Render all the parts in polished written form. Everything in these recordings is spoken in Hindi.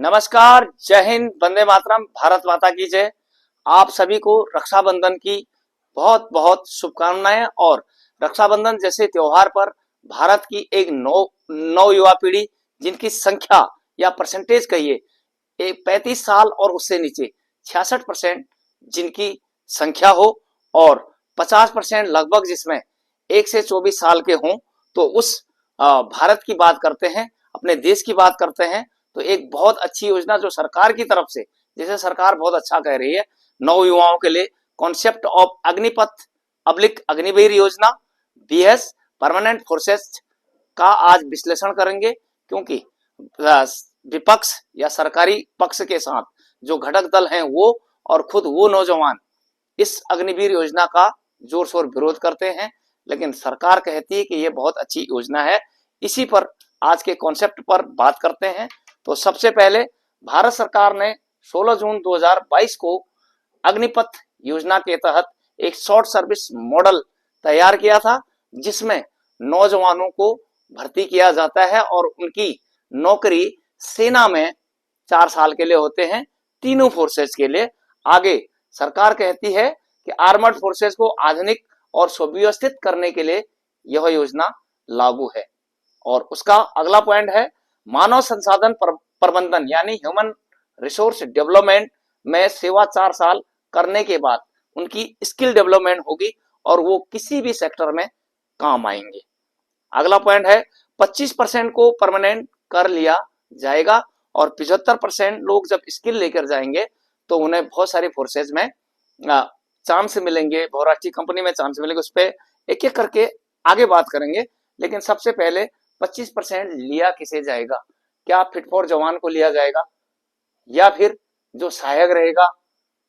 नमस्कार, जय हिंद, वंदे मातरम, भारत माता की जय। आप सभी को रक्षाबंधन की बहुत बहुत शुभकामनाएं। और रक्षाबंधन जैसे त्योहार पर भारत की एक नौ युवा पीढ़ी, जिनकी संख्या या परसेंटेज कहिए 35 साल और उससे नीचे 66% जिनकी संख्या हो, और 50% लगभग जिसमें 1 से 24 साल के हों, तो उस भारत की बात करते हैं, अपने देश की बात करते हैं। तो एक बहुत अच्छी योजना जो सरकार की तरफ से, जिसे सरकार बहुत अच्छा कह रही है, नौ युवाओं के लिए कॉन्सेप्ट ऑफ अग्निपथ अब्लिक अग्निवीर योजना बीएस परमानेंट फोर्सेस का आज विश्लेषण करेंगे। क्योंकि विपक्ष या सरकारी पक्ष के साथ जो घटक दल हैं वो और खुद वो नौजवान इस अग्निवीर योजना का जोर शोर विरोध करते हैं, लेकिन सरकार कहती है कि ये बहुत अच्छी योजना है। इसी पर आज के कॉन्सेप्ट पर बात करते हैं। तो सबसे पहले भारत सरकार ने 16 जून 2022 को अग्निपथ योजना के तहत एक शॉर्ट सर्विस मॉडल तैयार किया था, जिसमें नौजवानों को भर्ती किया जाता है और उनकी नौकरी सेना में 4 साल के लिए होते हैं, तीनों फोर्सेस के लिए। आगे सरकार कहती है कि आर्मर्ड फोर्सेस को आधुनिक और सुव्यवस्थित करने के लिए यह योजना लागू है। और उसका अगला पॉइंट है मानव संसाधन प्रबंधन यानी ह्यूमन रिसोर्स डेवलपमेंट में सेवा 4 साल करने के बाद उनकी स्किल डेवलपमेंट होगी और वो किसी भी सेक्टर में काम आएंगे। अगला पॉइंट है 25% को परमानेंट कर लिया जाएगा और 75% लोग जब स्किल लेकर जाएंगे तो उन्हें बहुत सारी फोर्सेज में चांस मिलेंगे, बहुराष्ट्रीय कंपनी में चांस मिलेंगे। उस पर एक एक करके आगे बात करेंगे, लेकिन सबसे पहले 25% लिया किसे जाएगा? क्या फिट फॉर जवान को लिया जाएगा, या फिर जो सहायक रहेगा,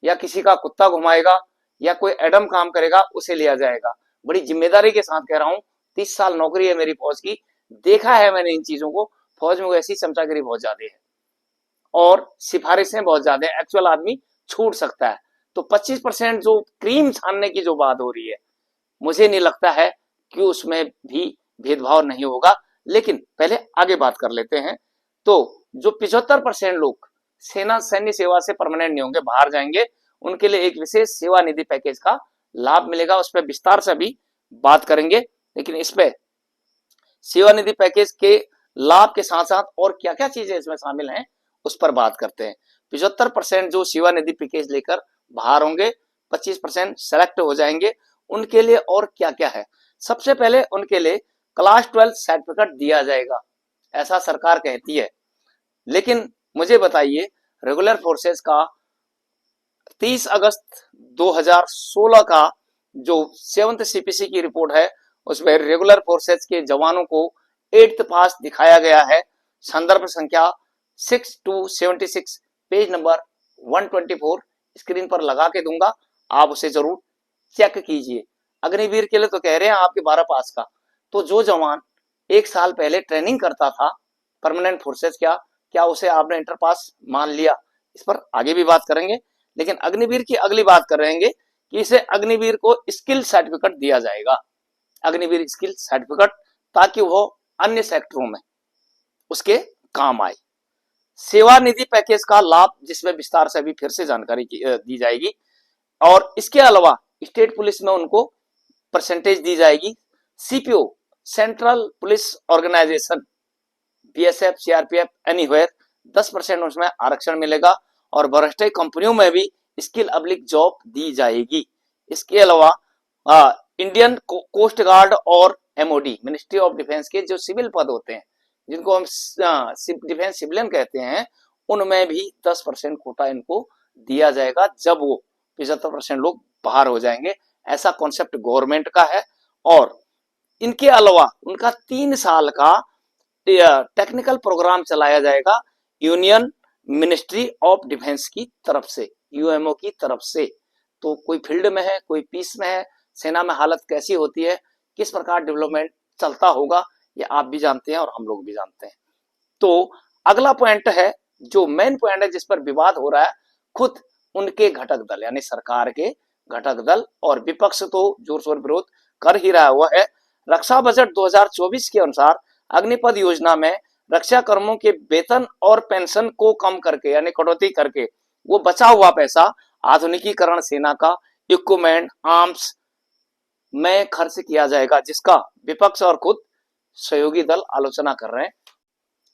या किसी का कुत्ता घुमाएगा, या कोई एडम काम करेगा उसे लिया जाएगा? बड़ी जिम्मेदारी के साथ कह रहा हूं, 30 साल नौकरी है मेरी फौज की, देखा है मैंने इन चीजों को। फौज में ऐसी चमचागिरी बहुत ज्यादा है और सिफारिशें बहुत ज्यादा है, एक्चुअल आदमी छूट सकता है। तो 25% जो क्रीम छानने की जो बात हो रही है, मुझे नहीं लगता है कि उसमें भी भेदभाव नहीं होगा। लेकिन पहले आगे बात कर लेते हैं। तो जो 75% लोग सैन्य सेवा से परमानेंट नहीं होंगे, बाहर जाएंगे, उनके लिए एक विशेष सेवा निधि पैकेज का लाभ मिलेगा। उस पर विस्तार से भी बात करेंगे, लेकिन इस पे सेवा निधि पैकेज के लाभ के साथ साथ और क्या क्या चीजें इसमें शामिल हैं उस पर बात करते हैं। 75% जो सेवा निधि पैकेज लेकर बाहर होंगे, 25% सेलेक्ट हो जाएंगे, उनके लिए और क्या क्या है? सबसे पहले उनके लिए क्लास 12 सर्टिफिकेट दिया जाएगा, ऐसा सरकार कहती है। लेकिन मुझे बताइए, रेगुलर फोर्सेस का 30 अगस्त 2016 का जो 7th सीपीसी की रिपोर्ट है, उसमें रेगुलर फोर्सेस के जवानों को 8th पास दिखाया गया है। संदर्भ संख्या 6 to 76, पेज नंबर 124 स्क्रीन पर लगा के दूंगा, आप उसे जरूर चेक कीजिए। अग्निवीर के लिए तो कह रहे हैं आपके 12 पास का। तो जो जवान 1 साल पहले ट्रेनिंग करता था परमानेंट फोर्सेस, क्या उसे आपने इंटर पास मान लिया? इस पर आगे भी बात करेंगे। लेकिन अग्निवीर की अगली बात करेंगे कि इसे अग्निवीर को स्किल सर्टिफिकेट दिया जाएगा, अग्निवीर स्किल सर्टिफिकेट, ताकि वो अन्य सेक्टरों में उसके काम आए। सेवा निधि पैकेज का लाभ, जिसमें विस्तार से अभी फिर से जानकारी दी जाएगी। और इसके अलावा स्टेट पुलिस में उनको परसेंटेज दी जाएगी। CPO central police organisation, BSF, CRPF, anywhere 10% उसमें आरक्षण मिलेगा। और बहुराष्ट्रीय कंपनियों में भी स्किल अब्लिक जॉब दी जाएगी। इसके अलावा इंडियन कोस्ट गार्ड और एमओडी, मिनिस्ट्री ऑफ डिफेंस के जो सिविल पद होते हैं, जिनको हम डिफेंस सिविलियन कहते हैं, उनमें भी 10% कोटा इनको दिया जाएगा जब वो 75% लोग बाहर हो जाएंगे। ऐसा कॉन्सेप्ट गवर्नमेंट का है। और इनके अलावा उनका 3 साल का टेक्निकल प्रोग्राम चलाया जाएगा यूनियन मिनिस्ट्री ऑफ डिफेंस की तरफ से, यूएमओ की तरफ से। तो कोई फील्ड में है, कोई पीस में है, सेना में हालत कैसी होती है, किस प्रकार डेवलपमेंट चलता होगा, ये आप भी जानते हैं और हम लोग भी जानते हैं। तो अगला पॉइंट है, जो मेन पॉइंट है जिस पर विवाद हो रहा है, खुद उनके घटक दल यानी सरकार के घटक दल और विपक्ष तो जोर शोर विरोध कर ही रहा हुआ है। रक्षा बजट 2024 के अनुसार अग्निपथ योजना में रक्षा कर्मियों के वेतन और पेंशन को कम करके यानी कटौती करके वो बचा हुआ पैसा आधुनिकीकरण सेना का इक्विपमेंट आर्म्स में खर्च किया जाएगा, जिसका विपक्ष और खुद सहयोगी दल आलोचना कर रहे हैं।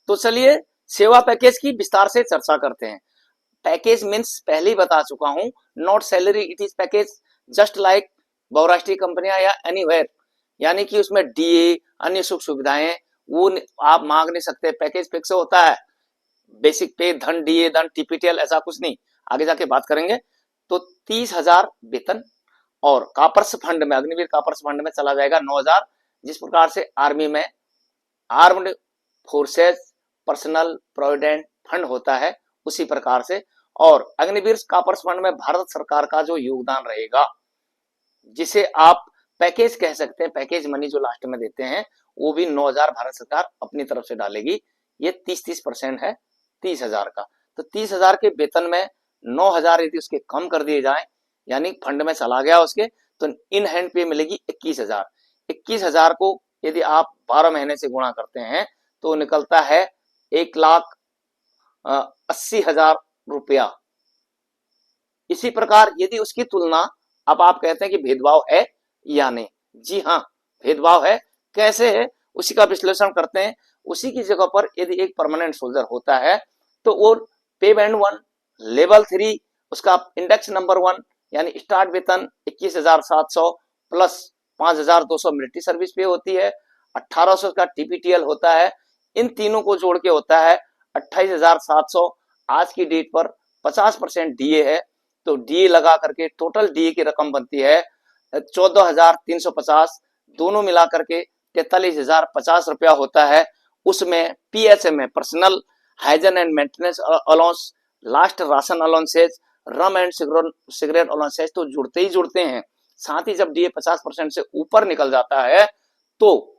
तो चलिए सेवा पैकेज की विस्तार से चर्चा करते हैं। पैकेज मीन्स पहले ही बता चुका हूं, not salary, it is package just like बहुराष्ट्रीय कंपनियां या एनीवेयर, यानी कि उसमें डीए अन्य सुख सुविधाएं वो आप मांग नहीं सकते, पैकेज फिक्स होता है, बेसिक पे धन डीए धन टीपीटीएल ऐसा कुछ नहीं, आगे जाके बात करेंगे। तो 30,000 वेतन और कापर्स फंड में, अग्निवीर कापर्स फंड में चला जाएगा 9,000, जिस प्रकार से आर्मी में armed forces personal provident fund होता है उसी प्रकार से। और अग्निवीर कापर्स फंड में भारत सरकार का जो योगदान रहेगा, जिसे आप पैकेज कह सकते हैं, पैकेज मनी जो लास्ट में देते हैं, वो भी 9,000 भारत सरकार अपनी तरफ से डालेगी। ये 30% है 30,000 का। तो 30,000 के वेतन में 9,000 यदि उसके कम कर दिए जाए, यानी फंड में चला गया उसके, तो इन हैंड पे मिलेगी 21,000। 21,000 को यदि आप 12 महीने से गुणा करते हैं तो निकलता है 1,80,000 रुपया। इसी प्रकार यदि उसकी तुलना, अब आप कहते हैं कि भेदभाव है या नहीं, जी हाँ भेदभाव है। कैसे है उसी का विश्लेषण करते हैं। उसी की जगह पर यदि एक परमानेंट सोल्जर होता है तो वो पे बैंड 1 लेवल 3 उसका इंडेक्स नंबर 1 यानी स्टार्ट वेतन 21,700 प्लस 5,200 मिलिट्री सर्विस पे होती है, 1,800 का टीपीटीएल होता है, इन तीनों को जोड़ के होता है 28,700। आज की डेट पर 50% डीए है, तो डीए लगा करके टोटल डीए की रकम बनती है 14,350, दोनों मिला करके 43,050 रुपया होता है। उसमें पीएचएम है, personal hygiene and maintenance allowance, last ration allowances, rum and cigarette allowances तो जुड़ते ही जुड़ते हैं। साथ ही जब डीए 50% से ऊपर निकल जाता है तो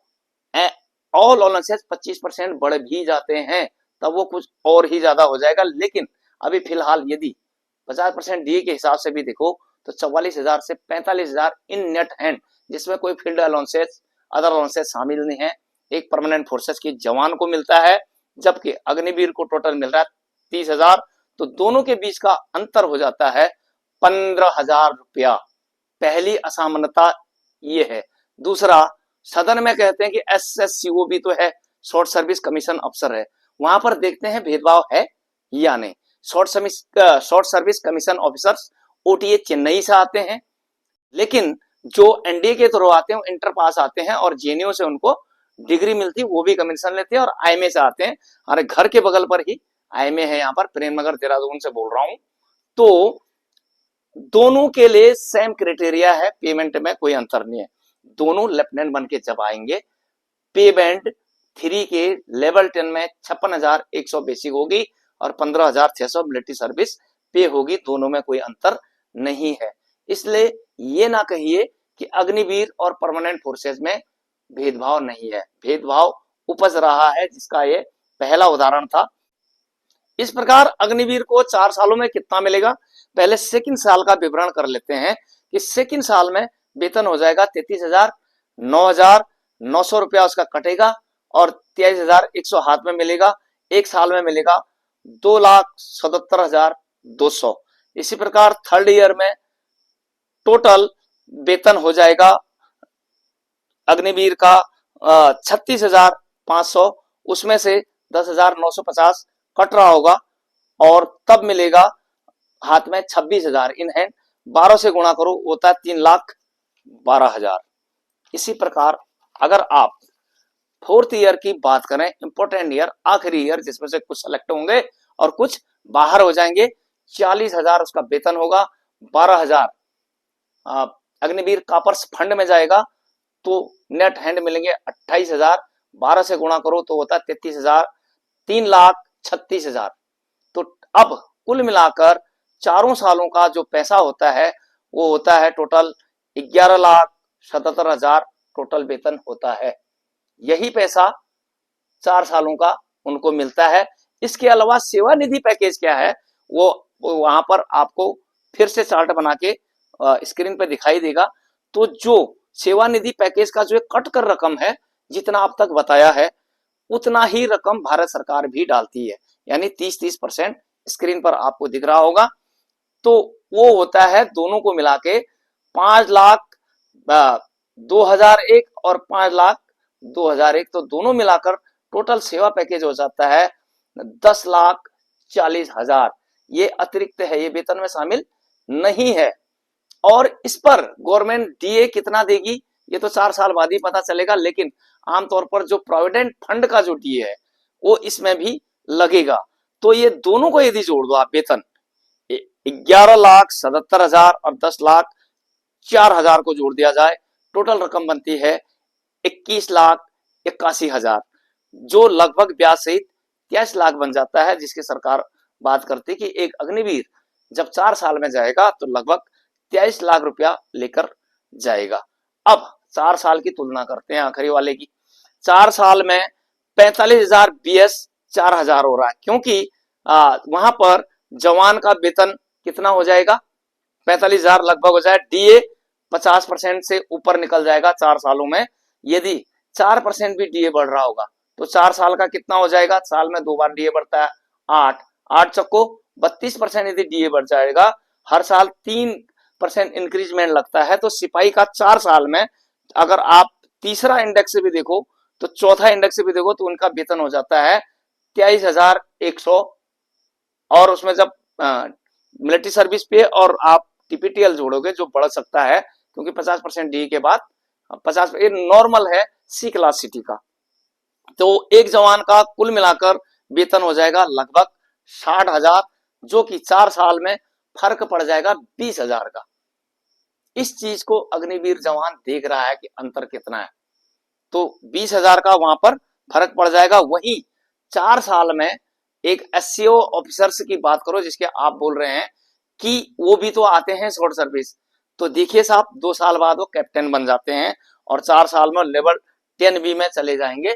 ऑल अलाउंसेज 25% बढ़ भी जाते हैं, तब वो कुछ और ही ज्यादा हो जाएगा। लेकिन अभी फिलहाल यदि 50% डीए के हिसाब से भी देखो तो 44,000 से 45,000 इन नेट हैंड, जिसमें कोई फील्ड अलाउंसेज अदर अलाउंसेज शामिल नहीं है, एक परमानेंट फोर्सेस की जवान को मिलता है, जबकि अग्निवीर को टोटल मिल रहा है 30,000। तो दोनों के बीच का अंतर हो जाता है 15,000 रुपया। पहली असमानता ये है। दूसरा, सदन में कहते हैं कि एसएससीओ भी तो है, शॉर्ट सर्विस कमीशन अफसर है, वहां पर देखते हैं भेदभाव है या नहीं। Short service commission officers OTA Chennai से आते हैं, लेकिन जो एनडीए के थ्रू आते हैं वो इंटर पास आते हैं और जेएनयू से उनको डिग्री मिलती है, वो भी कमीशन लेते हैं। और आईएमए से आते हैं, हमारे घर के बगल पर ही आईएमए है, यहाँ पर प्रेम नगर देहरादून से बोल रहा हूं। तो दोनों के लिए सेम क्राइटेरिया है, पेमेंट में कोई अंतर नहीं है। दोनों लेफ्टिनेंट बन के जब आएंगे, पे बैंड 3 के लेवल 10 में 56,100 बेसिक होगी और 15,600 मिलिट्री सर्विस पे होगी, दोनों में कोई अंतर नहीं है। इसलिए ये ना कहिए कि अग्निवीर और परमानेंट फोर्सेस में भेदभाव नहीं है, भेदभाव उपज रहा है, जिसका ये पहला उदाहरण था। इस प्रकार अग्निवीर को 4 सालों में कितना मिलेगा, पहले सेकंड साल का विवरण कर लेते हैं कि सेकंड साल में वेतन हो जाएगा 33,000, 9,900 रुपया उसका कटेगा और 23,100 हाथ में मिलेगा। एक साल में मिलेगा 2,77,200। इसी प्रकार थर्ड ईयर में टोटल वेतन हो जाएगा अग्निवीर का 36,500, उसमें से 10,950 कट रहा होगा और तब मिलेगा हाथ में 26,000 इन हैंड। 12 से गुणा करो होता है 3,12,000। इसी प्रकार अगर आप फोर्थ ईयर की बात करें, इंपोर्टेंट ईयर, आखिरी ईयर, जिसमें से कुछ सेलेक्ट होंगे और कुछ बाहर हो जाएंगे, 40,000 उसका वेतन होगा, 12,000 अग्निवीर कापर्स फंड में जाएगा, तो नेट हैंड मिलेंगे 28,000। 12 से गुणा करो तो होता है 33,000, 3,36,000। तो अब कुल मिलाकर चारों सालों का जो पैसा होता है वो होता है टोटल 11,77,000 टोटल वेतन होता है। यही पैसा 4 सालों का उनको मिलता है। इसके अलावा सेवा निधि पैकेज क्या है वो वहां पर आपको फिर से चार्ट बना के स्क्रीन पे दिखाई देगा। तो जो सेवा निधि पैकेज का जो कट कर रकम है, जितना अब तक बताया है, उतना ही रकम भारत सरकार भी डालती है, यानी 30-30% स्क्रीन पर आपको दिख रहा होगा। तो वो होता है दोनों को मिला के 5,02,001 और 5,02,001, तो दोनों मिलाकर टोटल सेवा पैकेज हो जाता है 10,40,000। ये अतिरिक्त है, ये वेतन में शामिल नहीं है। और इस पर गवर्नमेंट डीए कितना देगी ये तो 4 साल बाद ही पता चलेगा, लेकिन आमतौर पर जो प्रोविडेंट फंड का जो डीए है वो इसमें भी लगेगा। तो ये दोनों को यदि जोड़ दो आप वेतन, 11,77,000 और 10,04,000 को जोड़ दिया जाए, टोटल रकम बनती है 21,81,000, जो लगभग ब्याज सहित 23 लाख बन जाता है, जिसकी सरकार बात करती है कि एक अग्निवीर जब 4 साल में जाएगा तो लगभग 23 लाख रुपया लेकर जाएगा। अब 4 साल की तुलना करते हैं आखिरी वाले की। 4 साल में 45,000 BS 4,000 हो रहा है, क्योंकि वहां पर जवान का वेतन कितना हो जाएगा, 45,000 लगभग हो जाए। डीए 50% से ऊपर निकल जाएगा 4 सालों में। यदि 4% भी डीए बढ़ रहा होगा तो 4 साल का कितना हो जाएगा, साल में 2 बार डीए बढ़ता है, 8 चक्को 32% यदि डीए बढ़ जाएगा, हर साल 3% इंक्रीजमेंट लगता है। तो सिपाही का 4 साल में, अगर आप तीसरा इंडेक्स से भी देखो तो चौथा इंडेक्स से भी देखो तो उनका वेतन हो जाता है 23,100। और उसमें जब मिलिट्री सर्विस पे और आप टीपीटीएल जोड़ोगे जो बढ़ सकता है, क्योंकि 50% डी के बाद 50 ये नॉर्मल है सी क्लास सिटी का। तो एक जवान का कुल मिलाकर वेतन हो जाएगा लगभग 60,000, जो कि 4 साल में फर्क पड़ जाएगा 20,000 का। इस चीज को अग्निवीर जवान देख रहा है कि अंतर कितना है, तो 20,000 का वहां पर फर्क पड़ जाएगा। वहीं 4 साल में एक एससीओ ऑफिसर्स की बात करो, जिसके आप बोल रहे हैं कि वो भी तो आते हैं शॉर्ट सर्विस, तो देखिए साहब 2 साल बाद वो कैप्टन बन जाते हैं और 4 साल में लेवल 10B में चले जाएंगे,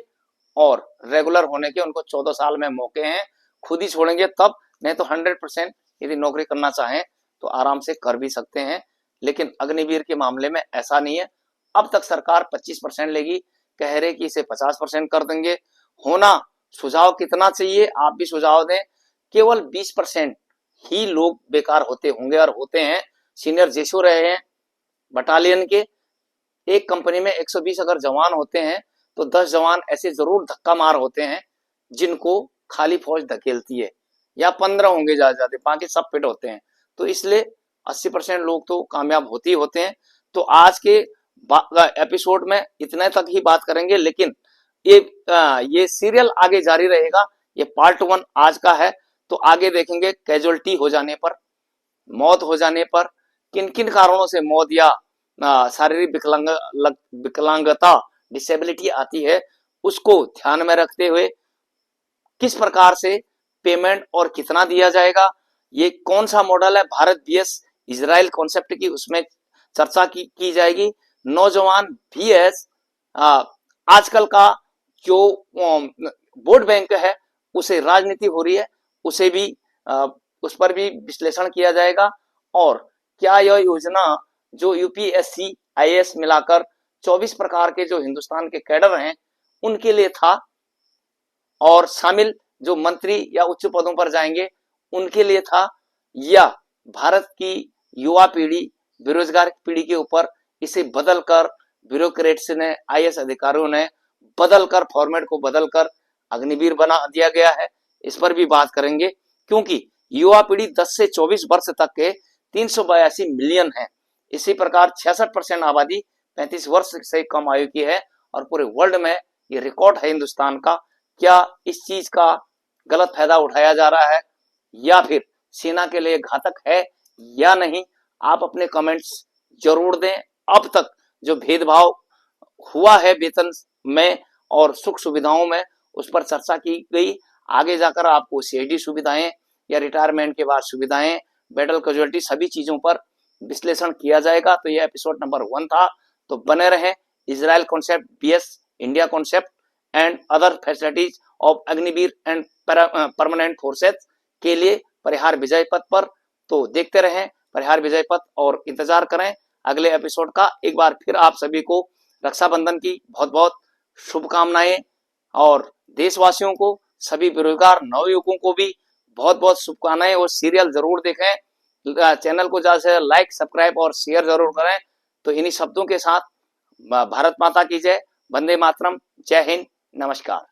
और रेगुलर होने के उनको 14 साल में मौके हैं, खुद ही छोड़ेंगे तब, नहीं तो 100% यदि नौकरी करना चाहें तो आराम से कर भी सकते हैं। लेकिन अग्निवीर के मामले में ऐसा नहीं है। अब तक सरकार 25% लेगी, कह रहे कि इसे 50% कर देंगे। होना सुझाव कितना चाहिए आप भी सुझाव दें। केवल 20% ही लोग बेकार होते होंगे और होते हैं। सीनियर जेसो रहे हैं बटालियन के, एक कंपनी में 120 अगर जवान होते हैं तो 10 जवान ऐसे जरूर धक्का मार होते हैं जिनको खाली फौज धकेलती है, या 15 होंगे ज्यादा, बाकी सब फिट होते हैं। तो इसलिए 80% लोग तो कामयाब होते ही होते हैं। तो आज के एपिसोड में इतने तक ही बात करेंगे, लेकिन ये सीरियल आगे जारी रहेगा। ये पार्ट 1 आज का है, तो आगे देखेंगे कैजुअलिटी हो जाने पर, मौत हो जाने पर किन किन कारणों से मौत या शारीरिक विकलांगता डिसेबिलिटी आती है, उसको ध्यान में रखते हुए किस प्रकार से पेमेंट और कितना दिया जाएगा, ये कौन सा मॉडल है भारत बीएस इजराइल कॉन्सेप्ट की, उसमें चर्चा की जाएगी। नौजवान बीएस आजकल का जो वोट बैंक है उसे राजनीति हो रही है, उसे भी उस पर भी विश्लेषण किया जाएगा। और क्या यह योजना जो यूपीएससी आईएएस मिलाकर 24 प्रकार के जो हिंदुस्तान के कैडर हैं उनके लिए था, और शामिल जो मंत्री या उच्च पदों पर जाएंगे उनके लिए था, या भारत की युवा पीढ़ी बेरोजगार पीढ़ी के ऊपर इसे बदलकर ब्यूरोक्रेट्स ने, आईएएस अधिकारियों ने बदलकर फॉर्मेट को बदलकर अग्निवीर बना दिया गया है। इस पर भी बात करेंगे, क्योंकि युवा पीढ़ी 10 से 24 वर्ष तक के 382 मिलियन है। इसी प्रकार 66% आबादी 35 वर्ष से कम आयु की है, और पूरे वर्ल्ड में ये रिकॉर्ड है हिंदुस्तान का। क्या इस चीज का गलत फायदा उठाया जा रहा है या फिर सेना के लिए घातक है या नहीं, आप अपने कमेंट्स जरूर दें। अब तक जो भेदभाव हुआ है वेतन में और सुख सुविधाओं में, उस पर चर्चा की गई। आगे जाकर आपको सीआईडी सुविधाएं या रिटायरमेंट के बाद सुविधाएं, बैटल कैजुअलिटी, सभी चीजों पर विश्लेषण किया जाएगा। तो यह एपिसोड नंबर 1 था, तो बने रहें। Israel concept, vs India concept and other facilities of Agniveer and permanent forces के लिए परिहार विजय पथ पर। तो देखते रहें परिहार विजय पथ और इंतजार करें अगले एपिसोड का। एक बार फिर आप सभी को रक्षाबंधन की बहुत बहुत शुभकामनाएं और देशवासियों को, सभी बेरोजगार नवयुवकों को भी बहुत बहुत शुभकामनाएं। और सीरियल जरूर देखें, चैनल को ज्यादा से लाइक, सब्सक्राइब और शेयर जरूर करें। तो इन्हीं शब्दों के साथ भारत माता की जय, वंदे मातरम, जय हिंद, नमस्कार।